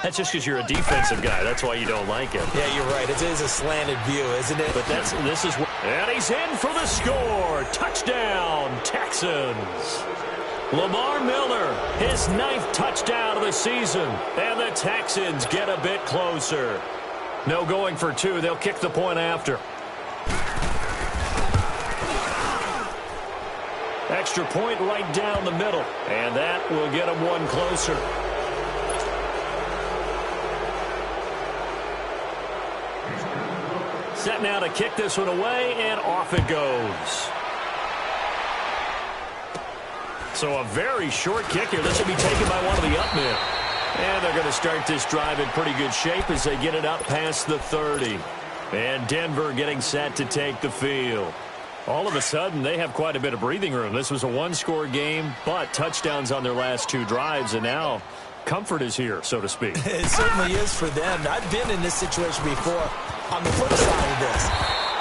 That's just because you're a defensive guy. That's why you don't like it. Yeah, you're right. It is a slanted view, isn't it? But this is what... And he's in for the score. Touchdown, Texans. Lamar Miller, his 9th touchdown of the season. And the Texans get a bit closer. No going for 2. They'll kick the point after. Extra point right down the middle. And that will get them 1 closer. Set now to kick this one away, and off it goes. So a very short kick here. This will be taken by one of the up men. And they're going to start this drive in pretty good shape as they get it up past the 30. And Denver getting set to take the field. All of a sudden, they have quite a bit of breathing room. This was a 1-score game, but touchdowns on their last 2 drives, and now comfort is here, so to speak. It certainly is for them. I've been in this situation before. on the flip side of this.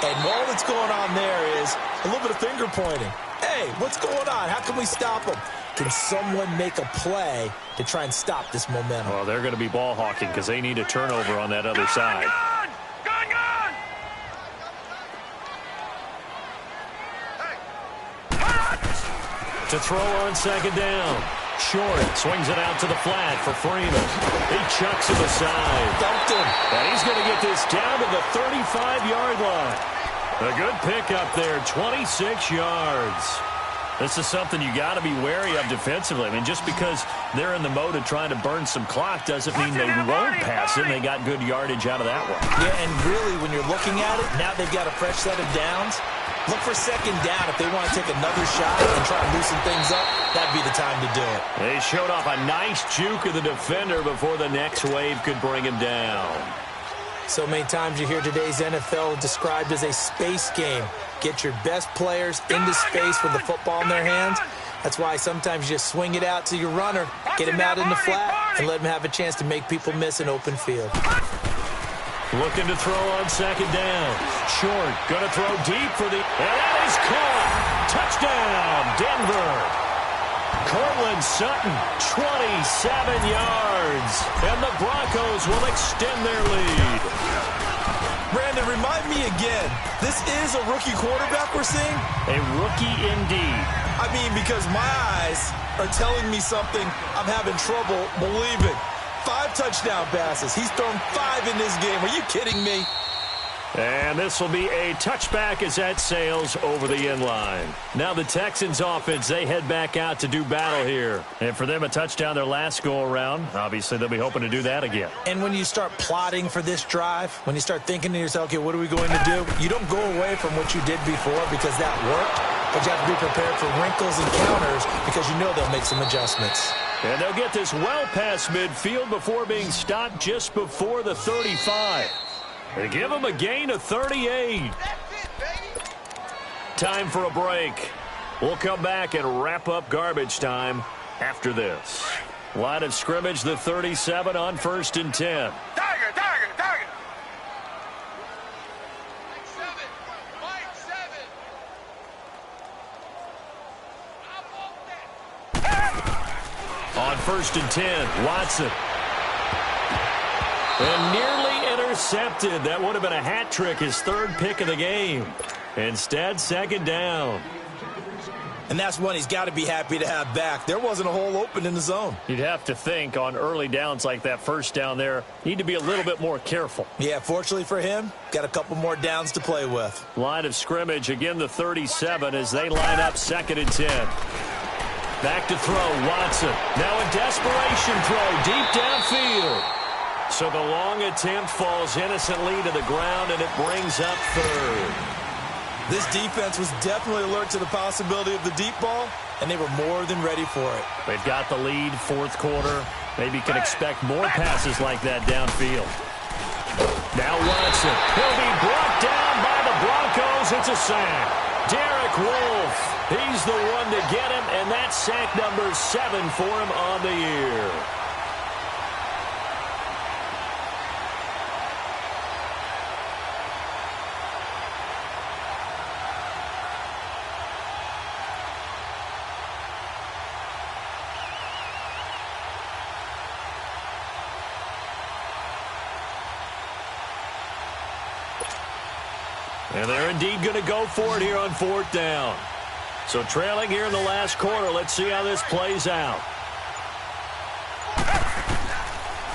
And all that's going on there is a little bit of finger pointing. Hey, what's going on? How can we stop them? Can someone make a play to try and stop this momentum? Well, they're going to be ball hawking because they need a turnover on that other side. To throw on second down. Short, swings it out to the flat for Freeman. He chucks him aside. Dumped him. And he's going to get this down to the 35-yard line. A good pickup there, 26 yards. This is something you got to be wary of defensively. I mean, just because they're in the mode of trying to burn some clock doesn't mean they won't pass it. They got good yardage out of that one. Yeah, and really, when you're looking at it, now they've got a fresh set of downs. Look for second down. If they want to take another shot and try to loosen things up, that'd be the time to do it. They showed off a nice juke of the defender before the next wave could bring him down. So many times you hear today's NFL described as a space game. Get your best players into space with the football in their hands. That's why sometimes you just swing it out to your runner, get him out in the flat, and let him have a chance to make people miss an open field. Looking to throw on second down. Short, going to throw deep for the... And that is caught! Touchdown, Denver! Cortland Sutton, 27 yards. And the Broncos will extend their lead. Brandon, remind me again, this is a rookie quarterback we're seeing? A rookie indeed. I mean, because my eyes are telling me something I'm having trouble believing. 5 touchdown passes. He's thrown 5 in this game. Are you kidding me? And this will be a touchback as that sails over the end line. Now the Texans offense, they head back out to do battle here. And for them, a touchdown their last go-around. Obviously, they'll be hoping to do that again. And when you start plotting for this drive, when you start thinking to yourself, okay, what are we going to do? You don't go away from what you did before because that worked. But you have to be prepared for wrinkles and counters because you know they'll make some adjustments. And they'll get this well past midfield before being stopped just before the 35. They give them a gain of 38. Time for a break. We'll come back and wrap up garbage time after this. Line of scrimmage, the 37 on 1st and 10. Tiger. On 1st and 10, Watson. And nearly intercepted. That would have been a hat trick, his 3rd pick of the game. Instead, second down. And that's one he's got to be happy to have back. There wasn't a hole open in the zone. You'd have to think on early downs like that first down there, need to be a little bit more careful. Yeah, fortunately for him, got a couple more downs to play with. Line of scrimmage, again the 37 as they line up 2nd and 10. Back to throw, Watson. Now a desperation throw deep downfield. So the long attempt falls innocently to the ground, and it brings up 3rd. This defense was definitely alert to the possibility of the deep ball, and they were more than ready for it. They've got the lead, 4th quarter. Maybe can expect more passes like that downfield. Now Watson. He'll be brought down by the Broncos. It's a sack. Derek Wolfe. He's the one to get him, and that's sack number 7 for him on the year. And they're indeed going to go for it here on 4th down. So trailing here in the last quarter. Let's see how this plays out.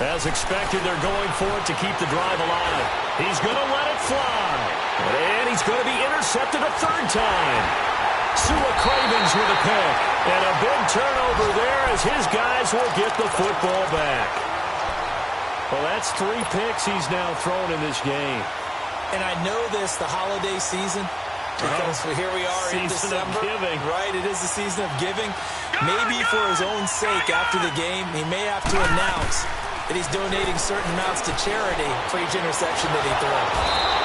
As expected, they're going for it to keep the drive alive. He's going to let it fly. And he's going to be intercepted a 3rd time. Sua Cravens with a pick. And a big turnover there as his guys will get the football back. Well, that's 3 picks he's now thrown in this game. And I know this, the holiday season, because here we are in December. Giving. Right, it is the season of giving. Maybe for his own sake after the game, he may have to announce that he's donating certain amounts to charity for each interception that he throws.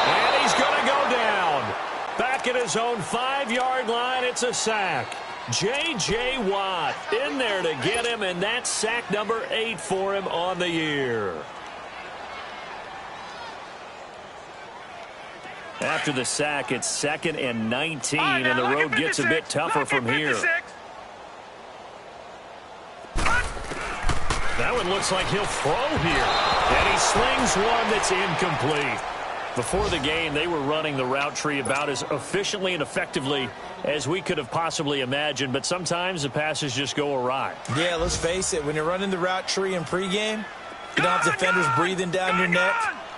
And he's going to go down. Back at his own 5-yard line, it's a sack. J.J. Watt in there to get him, and that's sack number 8 for him on the year. After the sack, it's 2nd and 19, and the road gets a bit tougher from here. That one looks like he'll throw here. And he slings one that's incomplete. Before the game, they were running the route tree about as efficiently and effectively as we could have possibly imagined, but sometimes the passes just go awry. Yeah, let's face it. When you're running the route tree in pregame, you don't have defenders breathing down your neck.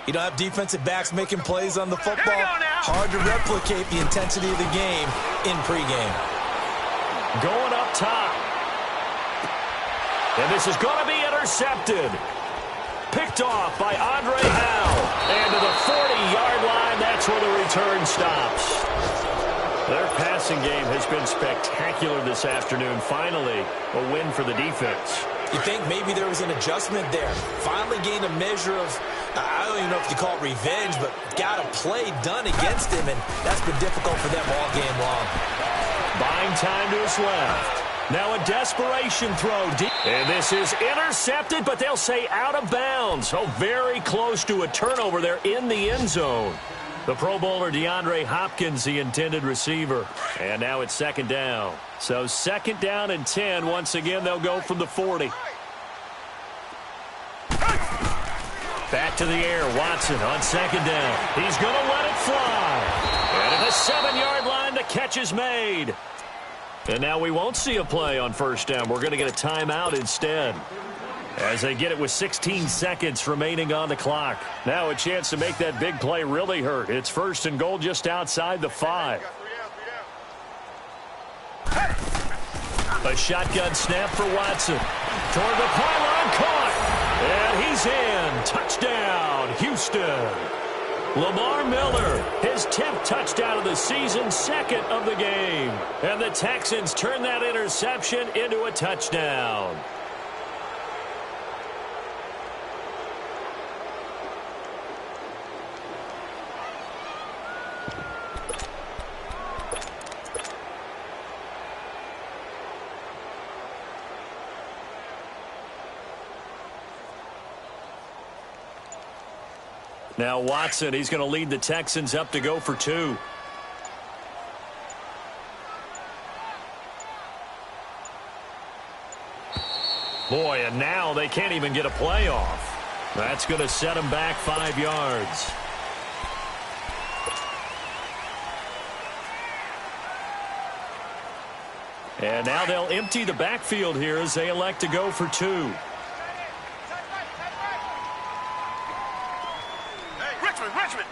You don't have defensive backs making plays on the football. Hard to replicate the intensity of the game in pregame. Going up top. And this is going to be intercepted. Picked off by Andre Howe. And to the 40-yard line, that's where the return stops. Their passing game has been spectacular this afternoon. Finally, a win for the defense. You think maybe there was an adjustment there. Finally gained a measure of, I don't even know if you call it revenge, but got a play done against him, and that's been difficult for them all game long. Buying time to his left. Now a desperation throw deep. And this is intercepted, but they'll say out of bounds. Oh, very close to a turnover there in the end zone. The Pro Bowler DeAndre Hopkins, the intended receiver. And now it's 2nd down. So 2nd down and 10. Once again, they'll go from the 40. Back to the air. Watson on 2nd down. He's going to let it fly. And at the 7-yard line, the catch is made. And now we won't see a play on 1st down. We're going to get a timeout instead, as they get it with 16 seconds remaining on the clock. Now a chance to make that big play really hurt. It's 1st and goal just outside the 5. A shotgun snap for Watson. Toward the pylon, caught. And he's in. Touchdown, Houston. Lamar Miller, his 10th touchdown of the season, 2nd of the game. And the Texans turn that interception into a touchdown. Now Watson, he's going to lead the Texans up to go for 2. Boy, and now they can't even get a play off. That's going to set them back 5 yards. And now they'll empty the backfield here as they elect to go for 2. Richmond.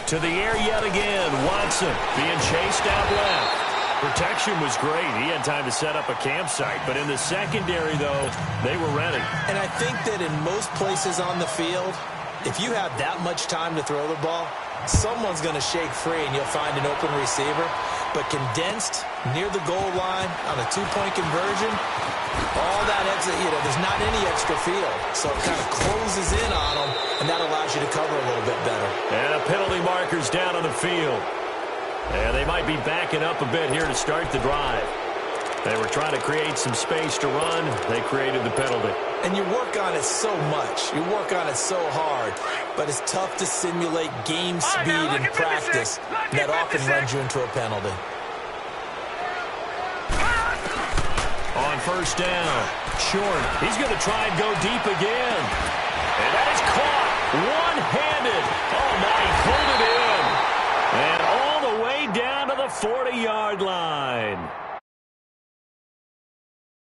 To the air yet again. Watson being chased out left. Protection was great. He had time to set up a campsite. But in the secondary, though, they were ready. And I think that in most places on the field, if you have that much time to throw the ball, someone's going to shake free and you'll find an open receiver. But condensed near the goal line on a 2-point conversion, all that exit, there's not any extra field. So it kind of closes in on them, and that allows you to cover a little bit better. And a penalty marker's down on the field. And they might be backing up a bit here to start the drive. They were trying to create some space to run. They created the penalty. And you work on it so much. You work on it so hard. But it's tough to simulate game speed in practice. That often runs you into a penalty. On 1st down, short. He's going to try and go deep again. And that is caught one-handed. Oh, my, he pulled it in. And all the way down to the 40-yard line.